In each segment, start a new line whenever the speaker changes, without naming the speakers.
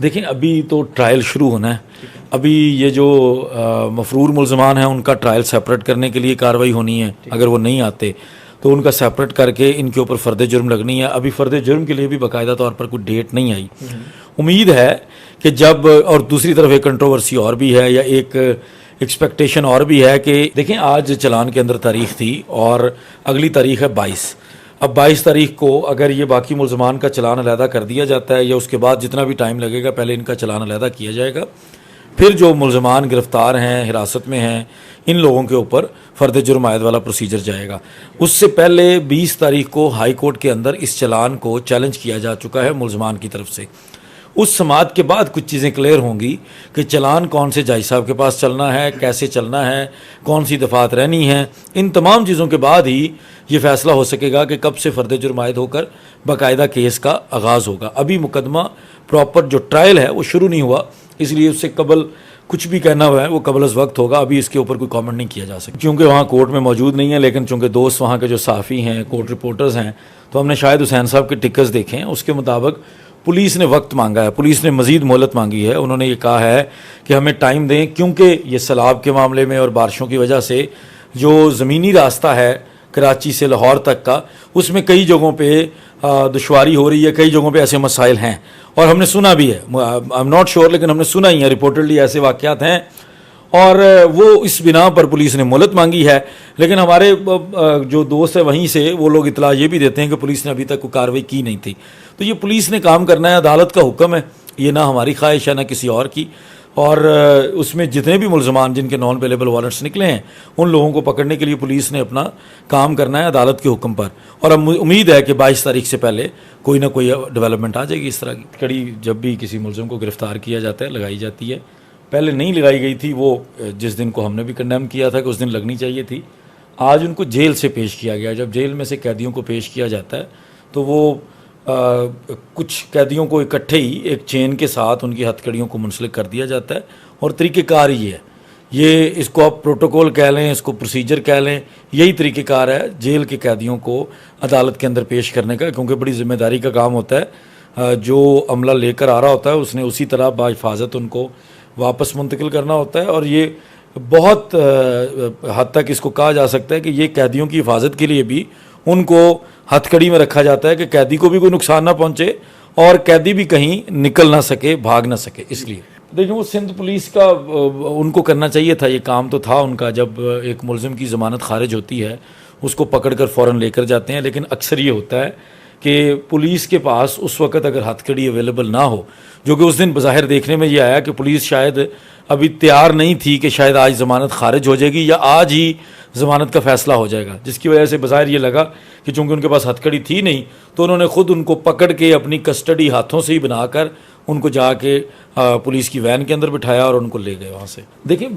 देखें, अभी तो ट्रायल शुरू होना है। अभी ये जो मफरूर मुल्ज़मान हैं उनका ट्रायल सेपरेट करने के लिए कार्रवाई होनी है। अगर वो नहीं आते तो उनका सेपरेट करके इनके ऊपर फ़र्द जुर्म लगनी है। अभी फ़र्द जुर्म के लिए भी बाकायदा तौर पर कोई डेट नहीं आई। उम्मीद है कि जब, और दूसरी तरफ एक कंट्रोवर्सी और भी है या एक एक्सपेक्टेशन और भी है कि देखें, आज चलान के अंदर तारीख थी और अगली तारीख है 22। अब 22 तारीख को अगर ये बाकी मुल्ज़मान का चलान अलहदा कर दिया जाता है या उसके बाद जितना भी टाइम लगेगा पहले इनका चलान अलहदा किया जाएगा, फिर जो मुल्ज़मान गिरफ़्तार हैं, हिरासत में हैं, इन लोगों के ऊपर फ़र्द जुर्म आयद वाला प्रोसीजर जाएगा। उससे पहले 20 तारीख को हाई कोर्ट के अंदर इस चलान को चैलेंज किया जा चुका है मुल्ज़मान की तरफ से। उस समाअत के बाद कुछ चीज़ें क्लियर होंगी कि चलान कौन से जज साहब के पास चलना है, कैसे चलना है, कौन सी दफ़ात रहनी है। इन तमाम चीज़ों के बाद ही ये फ़ैसला हो सकेगा कि कब से फ़र्द जुर्म आयद होकर बाकायदा केस का आगाज़ होगा। अभी मुकदमा प्रॉपर जो ट्रायल है वो शुरू नहीं हुआ, इसलिए उससे कबल कुछ भी कहना हुआ है वो कबल अज़ वक्त होगा। अभी इसके ऊपर कोई कमेंट नहीं किया जा सकता क्योंकि वहाँ कोर्ट में मौजूद नहीं है। लेकिन चूँकि दोस्त वहाँ के जो साफ़ी हैं, कोर्ट रिपोर्टर्स हैं, तो हमने शायद हुसैन साहब के टिकट्स देखे हैं। उसके मुताबिक पुलिस ने वक्त मांगा है, पुलिस ने मज़ीद मोहलत मांगी है। उन्होंने ये कहा है कि हमें टाइम दें क्योंकि ये सैलाब के मामले में और बारिशों की वजह से जो ज़मीनी रास्ता है कराची से लाहौर तक का, उसमें कई जगहों पे दुश्वारी हो रही है, कई जगहों पे ऐसे मसाइल हैं और हमने सुना भी है। आई एम नॉट श्योर, लेकिन हमने सुना ही है, रिपोर्टेडली ऐसे वाक़यात हैं और वो इस बिना पर पुलिस ने मोहलत मांगी है। लेकिन हमारे जो दोस्त है वहीं से वो लोग इतला ये भी देते हैं कि पुलिस ने अभी तक कोई कार्रवाई की नहीं थी। तो ये पुलिस ने काम करना है, अदालत का हुक्म है, ये ना हमारी ख्वाहिश है ना किसी और की। और उसमें जितने भी मुल्ज़मान जिनके नॉन अवेलेबल वारंट्स निकले हैं उन लोगों को पकड़ने के लिए पुलिस ने अपना काम करना है अदालत के हुक्म पर। और अब उम्मीद है कि 22 तारीख से पहले कोई ना कोई डेवलपमेंट आ जाएगी इस तरह की। कड़ी जब भी किसी मुल्ज़िम को गिरफ़्तार किया जाता है लगाई जाती है। पहले नहीं लगाई गई थी, वो जिस दिन को हमने भी कंडेम किया था कि उस दिन लगनी चाहिए थी। आज उनको जेल से पेश किया गया। जब जेल में से कैदियों को पेश किया जाता है तो वो कुछ कैदियों को इकट्ठे ही एक चेन के साथ उनकी हथकड़ियों को मुंसलिक कर दिया जाता है और तरीक़ेकार ये है। ये इसको आप प्रोटोकॉल कह लें, इसको प्रोसीजर कह लें, यही तरीक़ेकार है जेल के कैदियों को अदालत के अंदर पेश करने का, क्योंकि बड़ी ज़िम्मेदारी का काम होता है। जो अमला लेकर आ रहा होता है उसने उसी तरह बाहिफाजत उनको वापस मुंतकिल करना होता है। और ये बहुत हद तक इसको कहा जा सकता है कि ये कैदियों की हिफाजत के लिए भी उनको हथकड़ी में रखा जाता है कि कैदी को भी कोई नुकसान ना पहुंचे और कैदी भी कहीं निकल ना सके, भाग ना सके। इसलिए देखिए, वो सिंध पुलिस का उनको करना चाहिए था, ये काम तो था उनका। जब एक मुल्ज़िम की ज़मानत खारिज होती है उसको पकड़ कर फ़ौरन लेकर जाते हैं। लेकिन अक्सर ये होता है कि पुलिस के पास उस वक़्त अगर हथकड़ी अवेलेबल ना हो, जो कि उस दिन बज़ाहिर देखने में ये आया कि पुलिस शायद अभी तैयार नहीं थी कि शायद आज ज़मानत खारिज हो जाएगी या आज ही ज़मानत का फ़ैसला हो जाएगा, जिसकी वजह से बज़ाहिर ये लगा कि चूँकि उनके पास हथकड़ी थी नहीं तो उन्होंने ख़ुद उनको पकड़ के अपनी कस्टडी हाथों से ही बनाकर उनको जाके पुलिस की वैन के अंदर बिठाया और उनको ले गए वहाँ से। देखिए,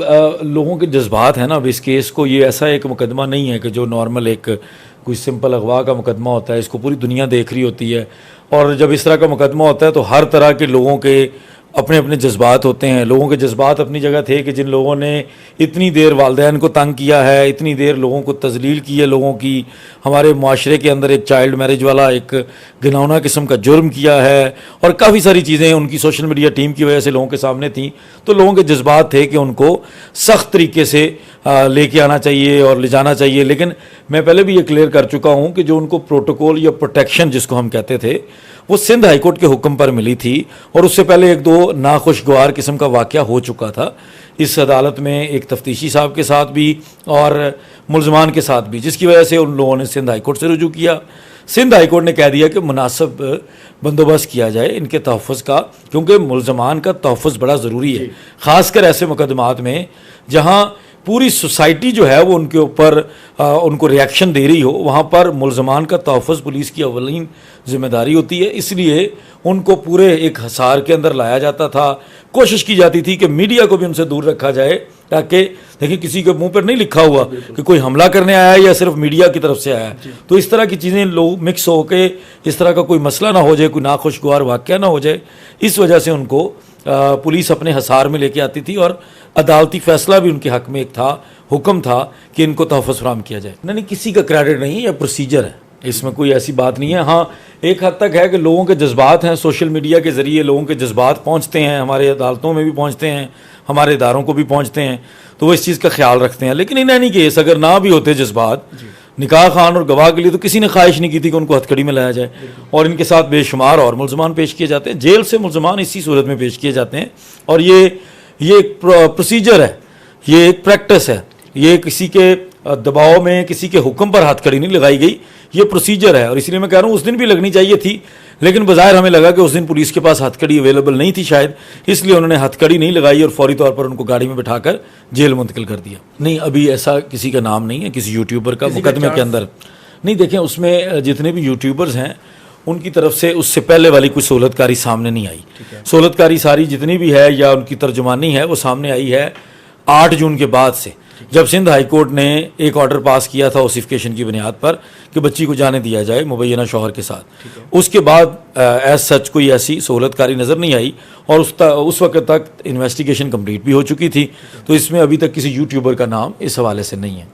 लोगों के जज्बात हैं ना। अब इस केस को, ये ऐसा एक मुकदमा नहीं है कि जो नॉर्मल एक कोई सिंपल अगवा का मुकदमा होता है, इसको पूरी दुनिया देख रही होती है। और जब इस तरह का मुकदमा होता है तो हर तरह के लोगों के अपने अपने जज्बात होते हैं। लोगों के जज्बात अपनी जगह थे कि जिन लोगों ने इतनी देर वालिदैन को तंग किया है, इतनी देर लोगों को तजलील की है, लोगों की हमारे माशरे के अंदर एक चाइल्ड मैरिज वाला एक घिनौना किस्म का जुर्म किया है और काफ़ी सारी चीज़ें उनकी सोशल मीडिया टीम की वजह से लोगों के सामने थी। तो लोगों के जज्बात थे कि उनको सख्त तरीके से लेके आना चाहिए और ले जाना चाहिए। लेकिन मैं पहले भी ये क्लियर कर चुका हूँ कि जो उनको प्रोटोकॉल या प्रोटेक्शन जिसको हम कहते थे वो सिंध हाई कोर्ट के हुक्म पर मिली थी और उससे पहले एक दो नाखुशगवार किस्म का वाक़या हो चुका था इस अदालत में, एक तफ्तीशी साहब के साथ भी और मुल्ज़मान के साथ भी, जिसकी वजह से उन लोगों ने सिंध हाई कोर्ट से रुजू किया। सिंध हाई कोर्ट ने कह दिया कि मुनासिब बंदोबस्त किया जाए इनके तहफ़्फ़ुज़ का, क्योंकि मुल्ज़मान का तहफ़्फ़ुज़ बड़ा ज़रूरी है, ख़ासकर ऐसे मुकदमात में जहाँ पूरी सोसाइटी जो है वो उनके ऊपर उनको रिएक्शन दे रही हो। वहाँ पर मुल्ज़मान का तहफ़्फ़ुज़ पुलिस की अवलीन ज़िम्मेदारी होती है। इसलिए उनको पूरे एक हसार के अंदर लाया जाता था। कोशिश की जाती थी कि मीडिया को भी उनसे दूर रखा जाए, ताकि देखिए किसी के मुंह पर नहीं लिखा हुआ कि कोई हमला करने आया है या सिर्फ मीडिया की तरफ से आया है। तो इस तरह की चीज़ें लोग मिक्स हो के इस तरह का कोई मसला ना हो जाए, कोई नाखुशगवार वाक़या ना हो जाए, इस वजह से उनको पुलिस अपने हसार में लेके आती थी। और अदालती फ़ैसला भी उनके हक़ में एक था, हुक्म था कि इनको तहफ़्फ़ुज़ फराहम किया जाए। नहीं, किसी का क्रेडिट नहीं, यह प्रोसीजर है। इसमें कोई ऐसी बात नहीं है। हाँ, एक हद तक है कि लोगों के जज्बात हैं, सोशल मीडिया के ज़रिए लोगों के जज्बात पहुँचते हैं, हमारे अदालतों में भी पहुँचते हैं, हमारे इदारों को भी पहुँचते हैं, तो वो इस चीज़ का ख्याल रखते हैं। लेकिन इन एनी केस अगर ना भी होते जज्बात, निकाह खान और गवाह के लिए तो किसी ने ख्वाहिश नहीं की थी कि उनको हथकड़ी में लाया जाए, और इनके साथ बेशुमार और मुल्ज़मान पेश किए जाते हैं। जेल से मुल्ज़मान इसी सूरत में पेश किए जाते हैं, और ये एक प्रोसीजर है, ये एक प्रैक्टिस है, ये किसी के दबाव में, किसी के हुक्म पर हथकड़ी नहीं लगाई गई, ये प्रोसीजर है। और इसलिए मैं कह रहा हूँ उस दिन भी लगनी चाहिए थी, लेकिन बज़ाहिर हमें लगा कि उस दिन पुलिस के पास हथकड़ी अवेलेबल नहीं थी शायद, इसलिए उन्होंने हथकड़ी नहीं लगाई और फौरी तौर पर उनको गाड़ी में बिठाकर जेल मुंतकिल कर दिया। नहीं, अभी ऐसा किसी का नाम नहीं है किसी यूट्यूबर का मुकदमे के अंदर। नहीं, देखें, उसमें जितने भी यूट्यूबर्स हैं उनकी तरफ से उससे पहले वाली कोई सहूलतकारी सामने नहीं आई। सहूलतकारी सारी जितनी भी है या उनकी तर्जुमानी है वो सामने आई है 8 जून के बाद से, जब सिंध हाई कोर्ट ने एक ऑर्डर पास किया था ओसिफिकेशन की बुनियाद पर कि बच्ची को जाने दिया जाए मुबैना शौहर के साथ। उसके बाद एज सच कोई ऐसी सहूलतकारी नज़र नहीं आई, और उस वक्त तक इन्वेस्टिगेशन कंप्लीट भी हो चुकी थी। तो इसमें अभी तक किसी यूट्यूबर का नाम इस हवाले से नहीं है।